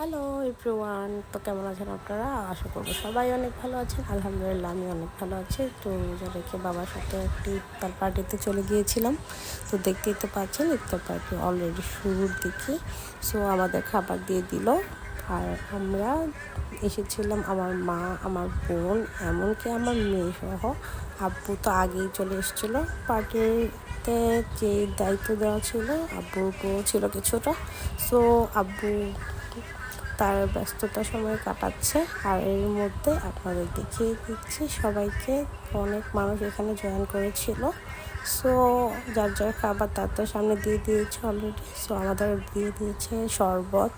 Hello everyone, তো কেমন আছেন আপনারা? আশা করবো সবাই অনেক ভালো আছেন। আলহামদুলিল্লাহ আমি অনেক ভালো আছি। তো রোজা রেখে বাবার সাথে একটি ইফতার পার্টিতে চলে গিয়েছিলাম। তো দেখতেই তো পাচ্ছেন ইফতার পার্টি অলরেডি শুরুর দিকে। সো আমাদের খাবার দিয়ে দিল, আর আমরা এসেছিলাম আমার মা, আমার বোন, এমনকি আমার মেয়ে সহ। আব্বু তো আগেই চলে এসেছিলো। পার্টিতে যে দায়িত্ব দেওয়া ছিল আব্বুর উপরও ছিল কিছুটা। সো আব্বু তার ব্যস্ততার সময় কাটাচ্ছে, আর এর মধ্যে আপনাদের দেখিয়ে দিচ্ছি সবাইকে। অনেক মানুষ এখানে জয়েন করেছিল। সো যার যার খাবার তার সামনে দিয়ে দিয়েছে অলরেডি। সো আমাদের দিয়ে দিয়েছে শরবত,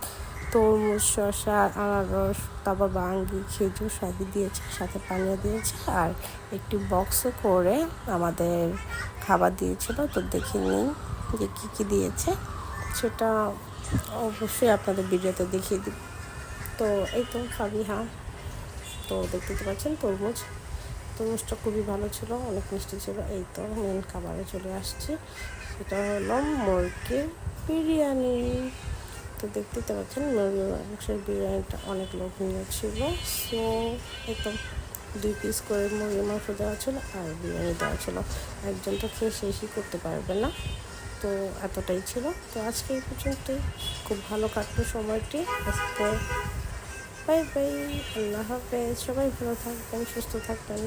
তরমুজ, শসা, আনারস, তারপর বাঙ্গি, খেজুর সবই দিয়েছে, সাথে পানীয় দিয়েছে, আর একটি বক্সে করে আমাদের খাবার দিয়েছিল। তো দেখে নিন যে কী কী দিয়েছে, সেটা অবশ্যই আপনাদের ভিডিওতে দেখিয়ে দিব। তো এই তো ফাবিহা, তো দেখতে পাচ্ছেন তরমুজটা খুবই ভালো ছিল, অনেক মিষ্টি ছিল। এই তো মেন খাবারে চলে আসছি, সেটা হলো মুরগির বিরিয়ানি। তো দেখতে পাচ্ছেন মুরগির মাংসের বিরিয়ানিটা অনেক লোভনীয় ছিল। সো এই তো 2 পিস করে মুরগির মাংস দেওয়া ছিল আর বিরিয়ানি দেওয়া ছিল। একজন তো খেয়ে শেষই করতে পারবে না, তো এতটাই ছিল। তো আজকে এই পর্যন্তই, খুব ভালো কাটলো সময়টি আজকে। বাই বাই, আল্লাহ হাফেজ, সবাই ভালো থাকবেন, সুস্থ থাকবেন।